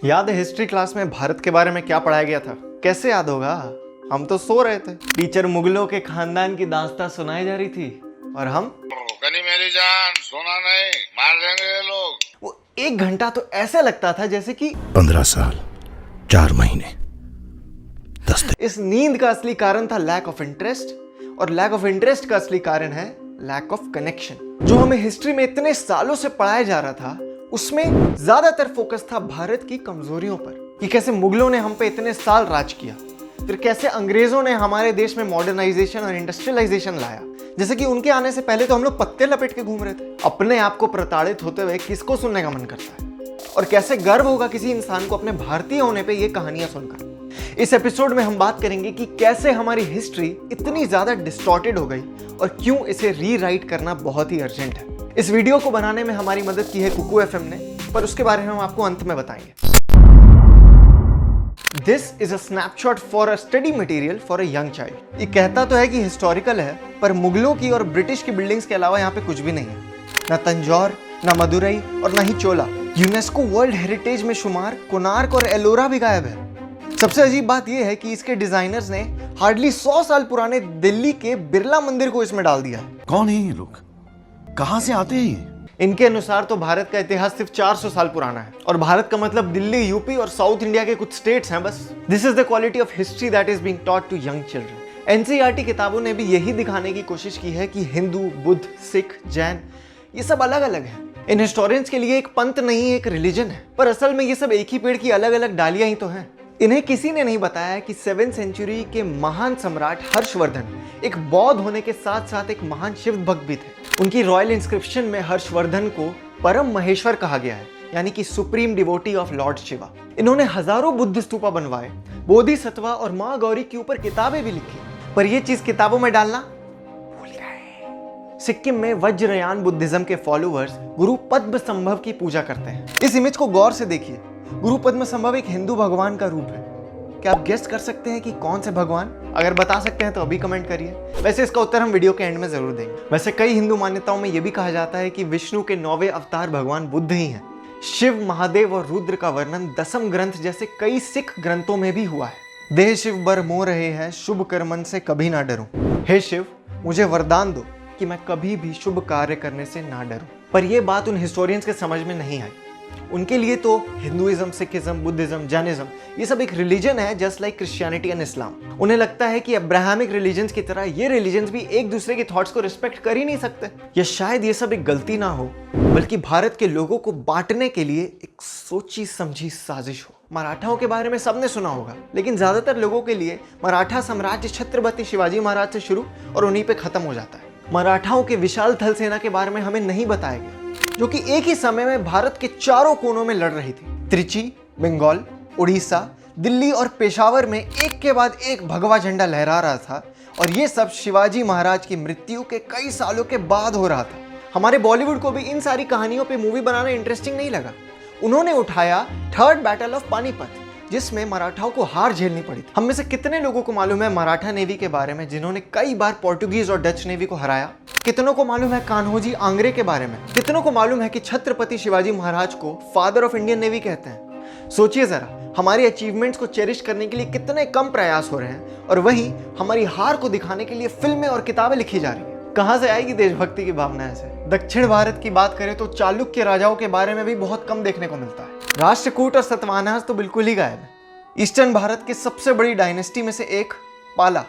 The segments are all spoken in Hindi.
याद है हिस्ट्री क्लास में भारत के बारे में क्या पढ़ाया गया था? कैसे याद होगा, हम तो सो रहे थे। टीचर मुगलों के खानदान की दास्तां सुनाई जा रही थी और हम मेरी जान सोना नहीं, मार देंगे ये लोग। वो 1 घंटा तो ऐसा लगता था जैसे कि 15 साल 4 महीने 10 दिन। इस नींद का असली कारण था लैक ऑफ इंटरेस्ट, और लैक ऑफ इंटरेस्ट का असली कारण है लैक ऑफ कनेक्शन। जो हमें हिस्ट्री में इतने सालों से पढ़ाया जा रहा था उसमें ज्यादातर फोकस था भारत की कमजोरियों पर, कि कैसे मुगलों ने हम पे इतने साल राज किया, फिर कैसे अंग्रेजों ने हमारे देश में मॉडर्नाइजेशन और इंडस्ट्रियलाइजेशन लाया। जैसे कि उनके आने से पहले तो हम लोग पत्ते लपेट के घूम रहे थे। अपने आप को प्रताड़ित होते हुए किसको सुनने का मन करता है, और कैसे गर्व होगा किसी इंसान को अपने भारतीय होने पे ये कहानियां सुनकर। इस एपिसोड में हम बात करेंगे कि कैसे हमारी हिस्ट्री इतनी ज्यादा डिस्टॉर्टेड हो गई और क्यों इसे रीराइट करना बहुत ही अर्जेंट है। इस वीडियो को बनाने में हमारी मदद की है कुकू एफएम ने, पर उसके बारे में हम आपको अंत में बताएंगे। This is a snapshot for a study material for a young child. ये कहता तो है कि हिस्टोरिकल है, पर मुगलों की और ब्रिटिश की बिल्डिंग्स के अलावा यहाँ पे कुछ भी नहीं है। ना तंजौर, ना मदुरई और ना ही चोला। यूनेस्को वर्ल्ड हेरिटेज में शुमार कोणार्क और एलोरा भी गायब है। सबसे अजीब बात यह है कि इसके डिजाइनर्स ने हार्डली 100 साल पुराने दिल्ली के बिरला मंदिर को इसमें डाल दिया है। कौन है ये लोग, कहां से आते हैं ये? इनके अनुसार तो भारत का इतिहास सिर्फ 400 साल पुराना है, और भारत का मतलब दिल्ली, यूपी और साउथ इंडिया के कुछ स्टेट्स हैं बस। This is the quality of history that is being taught to young children. NCERT किताबों ने भी यही दिखाने की कोशिश की है कि हिंदू, बुद्ध, सिख, जैन ये सब अलग अलग है। इन हिस्टोरियंस के लिए एक पंथ नहीं एक रिलीजन है, पर असल में ये सब एक ही पेड़ की अलग अलग डालियां ही तो हैं। इन्हें किसी ने नहीं बताया कि 7वीं सेंचुरी के महान सम्राट हर्षवर्धन एक बौद्ध होने के साथ साथ एक महान शिव भक्त भी थे। उनकी रॉयल इंस्क्रिप्शन में हर्षवर्धन को परम महेश्वर कहा गया है, यानी कि supreme devotee of Lord Shiva. इन्होंने हजारों बुद्ध स्तूपा बनवाए, बोधिसत्वा और मां गौरी के ऊपर किताबें भी लिखी, पर यह चीज किताबों में डालना भूल गए। सिक्किम में वज्रयान बुद्धिज्म के फॉलोअर्स गुरु पद्मसंभव की पूजा करते हैं। इस इमेज को गौर से देखिए। गुरु पद्मसंभव एक हिंदू भगवान का रूप है। क्या आप गेस कर सकते हैं कि कौन से भगवान? अगर बता सकते हैं तो अभी कमेंट करिए। वैसे इसका उत्तर हम वीडियो के एंड में जरूर देंगे। वैसे कई हिंदू मान्यताओं में यह भी कहा जाता है कि विष्णु के 9वें अवतार भगवान बुद्ध ही हैं। शिव, महादेव और रुद्र का वर्णन दसम ग्रंथ जैसे कई सिख ग्रंथों में भी हुआ है। देह शिव बर मोह रहे हैं, शुभ कर्मन से कभी ना डरूं। हे शिव, मुझे वरदान दो कि मैं कभी भी शुभ कार्य करने से ना डरूं। पर यह बात उन हिस्टोरियंस के समझ में नहीं आई। उनके लिए तो हिंदुइज्म, सिखिज्म, बुद्धिज्म, जैनिज्म ये सब एक रिलीजन है, just like Christianity and Islam. उन्हें लगता है कि अब्राहमिक रिलीजन्स की तरह ये रिलीजन्स भी एक दूसरे के थॉट्स को रिस्पेक्ट कर ही नहीं सकते। या शायद ये सब एक गलती ना हो, बल्कि भारत के लोगों को बांटने के लिए एक सोची समझी साजिश हो। मराठाओं के बारे में सबने सुना होगा, लेकिन ज्यादातर लोगों के लिए मराठा साम्राज्य छत्रपति शिवाजी महाराज से शुरू और उन्हीं पे खत्म हो जाता है। मराठाओं के विशाल थल सेना के बारे में हमें नहीं बताया गया, जो कि एक ही समय में भारत के चारों कोनों में लड़ रही थी। त्रिची, बंगाल, उड़ीसा, दिल्ली और पेशावर में एक के बाद एक भगवा झंडा लहरा रहा था, और ये सब शिवाजी महाराज की मृत्यु के कई सालों के बाद हो रहा था। हमारे बॉलीवुड को भी इन सारी कहानियों पे मूवी बनाना इंटरेस्टिंग नहीं लगा। उन्होंने उठाया थर्ड बैटल ऑफ पानीपत, जिसमें मराठाओं को हार झेलनी पड़ी थी। हम में से कितने लोगों को मालूम है मराठा नेवी के बारे में, जिन्होंने कई बार पोर्टुगीज और डच नेवी को हराया? कितनों को मालूम है कान्होजी आंग्रे के बारे में? कितनों को मालूम है कि छत्रपति शिवाजी महाराज को फादर ऑफ इंडियन नेवी कहते हैं? सोचिए जरा, हमारी अचीवमेंट्स को चेरिश करने के लिए कितने कम प्रयास हो रहे हैं, और वहीं हमारी हार को दिखाने के लिए फिल्में और किताबें लिखी जा रही हैं। कहां से आएगी देशभक्ति की भावना ऐसे? दक्षिण भारत की बात करें तो चालुक्य राजाओं के बारे में भी बहुत कम देखने को मिलता है। राष्ट्रकूट और सतवाहनास तो बिल्कुल ही गायब है। ईस्टर्न भारत की सबसे बड़ी डायनेस्टी में से एक पाला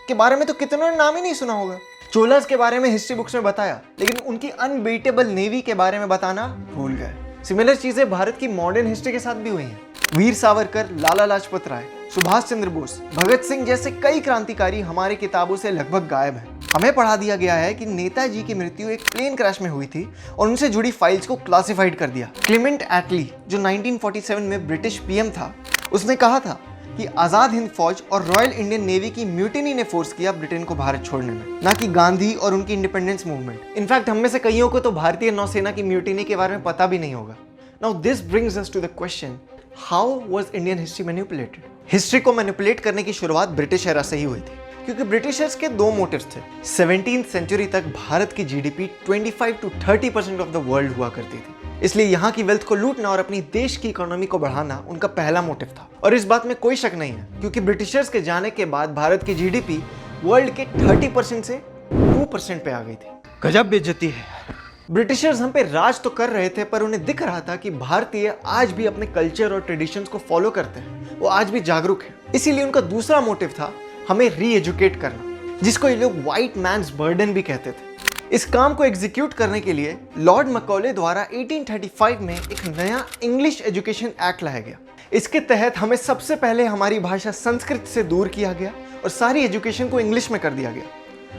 के बारे में तो कितनों ने नाम ही नहीं सुना होगा। चोलास के बारे में हिस्ट्री बुक्स में बताया, लेकिन उनकी अनबीटेबल नेवी के बारे में बताना भूल गए। सिमिलर चीजें भारत की मॉडर्न हिस्ट्री के साथ भी हुई हैं। वीर सावरकर, लाला लाजपत राय, सुभाष चंद्र बोस, भगत सिंह जैसे कई क्रांतिकारी हमारी किताबों से लगभग गायब हैं। हमें पढ़ा दिया गया है कि नेताजी की मृत्यु एक प्लेन क्रैश में हुई थी, और उनसे जुड़ी फाइल्स को क्लासिफाइड कर दिया। क्लेमेंट एटली, जो 1947 में ब्रिटिश पीएम था, उसने कहा था कि आजाद हिंद फौज और रॉयल इंडियन नेवी की म्यूटिनी ने फोर्स किया ब्रिटेन को भारत छोड़ने में, ना कि गांधी और उनकी इंडिपेंडेंस मूवमेंट। इनफैक्ट हम में से कईयों को तो भारतीय नौसेना की म्यूटिनी के बारे में पता भी नहीं होगा। Now this brings us to the question, how was Indian history manipulated? History को मैनिपुलेट करने की शुरुआत ब्रिटिश एरा से ही हुई थी, क्योंकि ब्रिटिशर्स के 2 मोटिव्स थे। 17वीं सेंचुरी तक भारत की GDP 25 to 30% of the world हुआ करती थी। इसलिए यहाँ की वेल्थ को लूटना और अपनी देश की इकोनॉमी को बढ़ाना उनका पहला मोटिव था। और इस बात में कोई शक नहीं है, क्योंकि ब्रिटिशर्स के जाने के बाद भारत की जीडीपी वर्ल्ड के 30% से 2% पे आ गई थी। गजब बेइज्जती है। ब्रिटिशर्स हम पे राज तो कर रहे थे, पर उन्हें दिख रहा था कि भारतीय आज भी अपने कल्चर और ट्रेडिशंस को फॉलो करते हैं, वो आज भी जागरूक है। इसीलिए उनका दूसरा मोटिव था हमें री एजुकेट करना, जिसको ये लोग व्हाइट मैन्स बर्डन भी कहते थे। इस काम को एग्जीक्यूट करने के लिए लॉर्ड मैकॉले द्वारा 1835 में एक नया इंग्लिश एजुकेशन एक्ट लाया गया। इसके तहत हमें सबसे पहले हमारी भाषा संस्कृत से दूर किया गया और सारी एजुकेशन को इंग्लिश में कर दिया गया।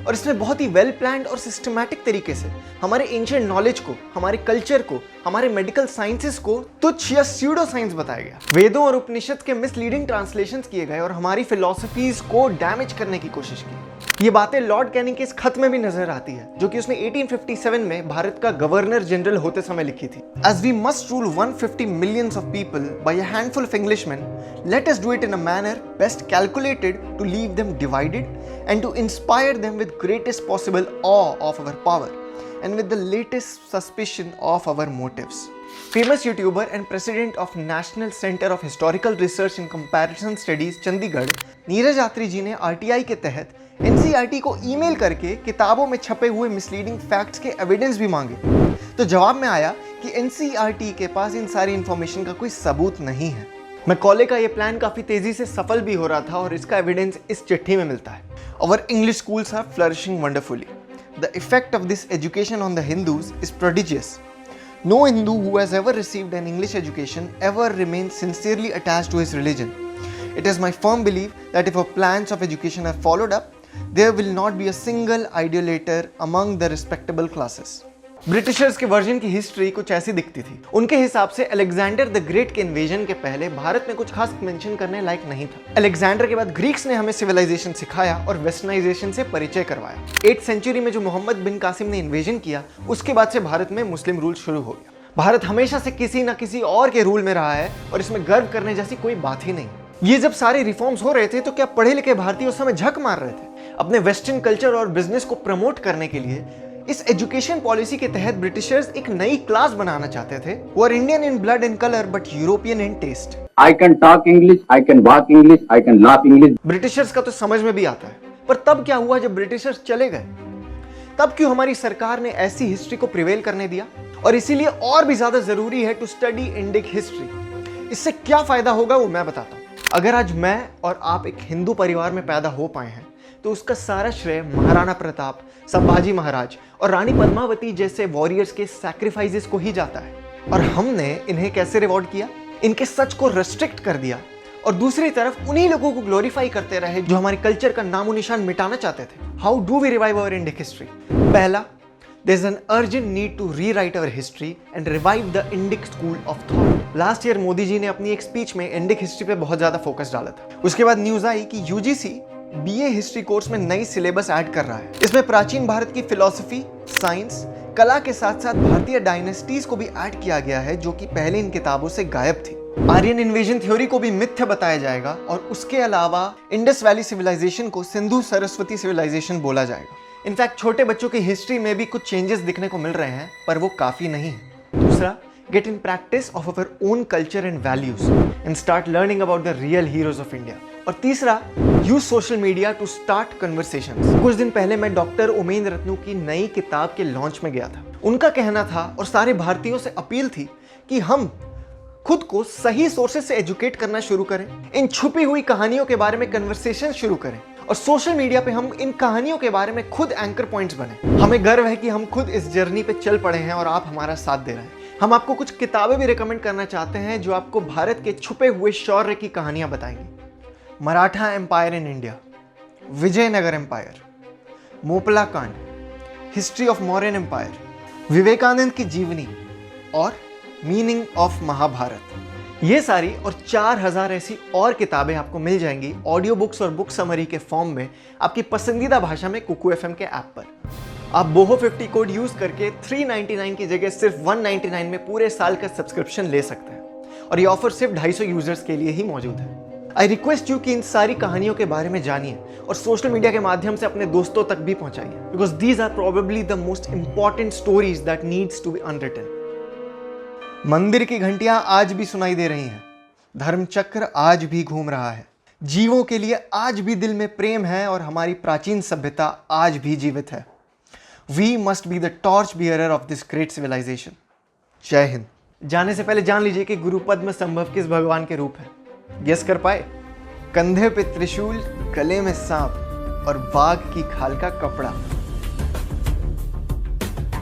और इसमें बहुत ही वेल प्लान्ड और सिस्टमैटिक तरीके से हमारे एंशिएंट नॉलेज को, हमारे कल्चर को, हमारे मेडिकल साइंसेस को तुच्छ या स्यूडो साइंस बताया गया। वेदों और उपनिषद के मिसलीडिंग ट्रांसलेशंस किए गए और हमारी फिलॉसफीज को डैमेज करने की कोशिश की। ये बातें लॉर्ड कैनिंग के इस खत में भी नजर आती है, जो कि उसने 1857 में भारत का गवर्नर जनरल होते समय लिखी थी। As we must rule 150 millions of people by a handful of Englishmen, let us do it in a manner best calculated to leave them divided and to inspire them with greatest possible awe of our power and with the latest suspicion of our motives. Famous YouTuber and president of National Center of Historical Research and Comparison Studies Chandigarh, Neeraj आत्री जी ने RTI के तहत NCERT को ईमेल करके किताबों में छपे हुए मिसलीडिंग फैक्ट्स के एविडेंस भी मांगे। तो जवाब में आया कि NCERT के पास इन सारी इंफॉर्मेशन का कोई सबूत नहीं है। मैकॉले का ये प्लान काफी तेजी से सफल भी हो रहा था और इसका एविडेंस इस चिट्ठी में मिलता है। Our English schools are flourishing wonderfully. The effect of this education on the Hindus is prodigious. No Hindu who has ever received an English education ever remains sincerely attached to his religion. It is my firm belief that if our plans of education are followed up, there will not be a single idolater among the respectable classes. Britishers के वर्जन की हिस्ट्री कुछ ऐसी दिखती थी। उनके हिसाब से अलेक्जेंडर द ग्रेट के इन्वेजन के पहले भारत में कुछ खास मेंशन करने लायक नहीं था। अलेक्जेंडर के बाद ग्रीक्स ने हमें सिविलाइजेशन सिखाया और वेस्टर्नाइजेशन से परिचय करवाया। 8th सेंचुरी में जो मोहम्मद बिन कासिम ने इन्वेजन किया, उसके बाद से भारत में मुस्लिम रूल शुरू हो गया। भारत हमेशा से किसी न किसी और के रूल में रहा है और इसमें गर्व करने जैसी कोई बात ही नहीं। ये जब सारे रिफॉर्म्स हो रहे थे तो क्या पढ़े लिखे भारतीय उस समय झक मार रहे थे? अपने वेस्टर्न कल्चर और बिजनेस को प्रमोट करने के लिए इस एजुकेशन पॉलिसी के तहत ब्रिटिशर्स एक नई क्लास बनाना चाहते थे। वो are Indian in blood and colour but European in taste. I can talk English, I can walk English, I can laugh English. Britishers का तो समझ में भी आता है, पर तब क्या हुआ जब ब्रिटिशर्स चले गए? तब क्यों हमारी सरकार ने ऐसी हिस्ट्री को प्रिवेल करने दिया? और इसीलिए और भी ज्यादा जरूरी है टू स्टडी इंडिक हिस्ट्री। इससे क्या फायदा होगा वो मैं बताता हूँ। अगर आज मैं और आप एक हिंदू परिवार में पैदा हो पाए हैं, तो उसका सारा श्रेय महाराणा प्रताप, संभाजी महाराज और रानी पद्मावती जैसे वॉरियर्स के सैक्रिफाइसेस को ही जाता है। और हमने इन्हें कैसे रिवॉर्ड किया? इनके सच को रेस्ट्रिक्ट कर दिया और दूसरी तरफ उन्हीं लोगों को ग्लोरीफाई करते रहे जो हमारे कल्चर का नामो निशान मिटाना चाहते थे। How do we revive our Indic history? पहला, there's an urgent need to rewrite our history and revive the Indic school of thought. Last year Modi ji ने अपनी एक स्पीच में इंडिक हिस्ट्री पे बहुत ज्यादा फोकस डाला था। उसके बाद न्यूज आई कि यूजीसी बीए हिस्ट्री कोर्स में नई सिलेबस ऐड कर रहा है। इसमें प्राचीन भारत की फिलॉसफी, साइंस, कला के साथ साथ भारतीय डायनेस्टीज को भी ऐड किया गया है, जो कि पहले इन किताबों से गायब थी। आर्यन इन्वेजन थ्योरी को भी मिथ्या बताया जाएगा और उसके अलावा इंडस वैली सिविलाइजेशन को सिंधु सरस्वती सिविलाइजेशन बोला जाएगा। इनफैक्ट छोटे बच्चों की हिस्ट्री में भी कुछ चेंजेस दिखने को मिल रहे हैं, पर वो काफी नहीं है। दूसरा, get in practice of our own culture and values and start learning about the real heroes of India. और तीसरा, use social media to start conversations. कुछ दिन पहले मैं डॉक्टर उमेंद्र रत्नू की नई किताब के लॉन्च में गया था। उनका कहना था और सारे भारतीयों से अपील थी कि हम खुद को सही सोर्सेज से एजुकेट करना शुरू करें, इन छुपी हुई कहानियों के बारे में कन्वर्सेशन शुरू करें और सोशल मीडिया पे हम इन कहानियों के बारे में खुद एंकर पॉइंट्स बने। हमें गर्व है कि हम खुद इस जर्नी पे चल पड़े हैं और आप हमारा साथ दे रहे हैं। हम आपको कुछ किताबें भी रिकमेंड करना चाहते हैं जो आपको भारत के छुपे हुए शौर्य की कहानियां बताएंगी। Maratha empire in India, Vijayanagara empire, Moplah कांड, history of Mauryan empire, Vivekananda की जीवनी और मीनिंग ऑफ महाभारत। ये सारी और 4000 ऐसी और किताबें आपको मिल जाएंगी ऑडियो बुक्स और बुक समरी के फॉर्म में आपकी पसंदीदा भाषा में कुकू FM के ऐप पर। आप बोहो 50 कोड यूज करके 399 की जगह सिर्फ 199 में पूरे साल का सब्सक्रिप्शन ले सकते हैं और ये ऑफर सिर्फ 250 यूजर्स के लिए ही मौजूद है। आई रिक्वेस्ट यू कि इन सारी कहानियों के बारे में जानिए और सोशल मीडिया के माध्यम से अपने दोस्तों तक भी पहुंचाइए, because these are probably the most important stories that needs to be unwritten. मंदिर की घंटियां आज भी सुनाई दे रही हैं, धर्म चक्र आज भी घूम रहा है, जीवों के लिए आज भी दिल में प्रेम है और हमारी प्राचीन सभ्यता आज भी जीवित है। We must be the torch bearer of this great civilisation. Jai Hind. जाने से पहले जान लीजिए कि गुरु पद्म संभव किस भगवान के रूप है। गेस कर पाए? कंधे पे त्रिशूल, गले में सांप और बाघ की खाल का कपड़ा।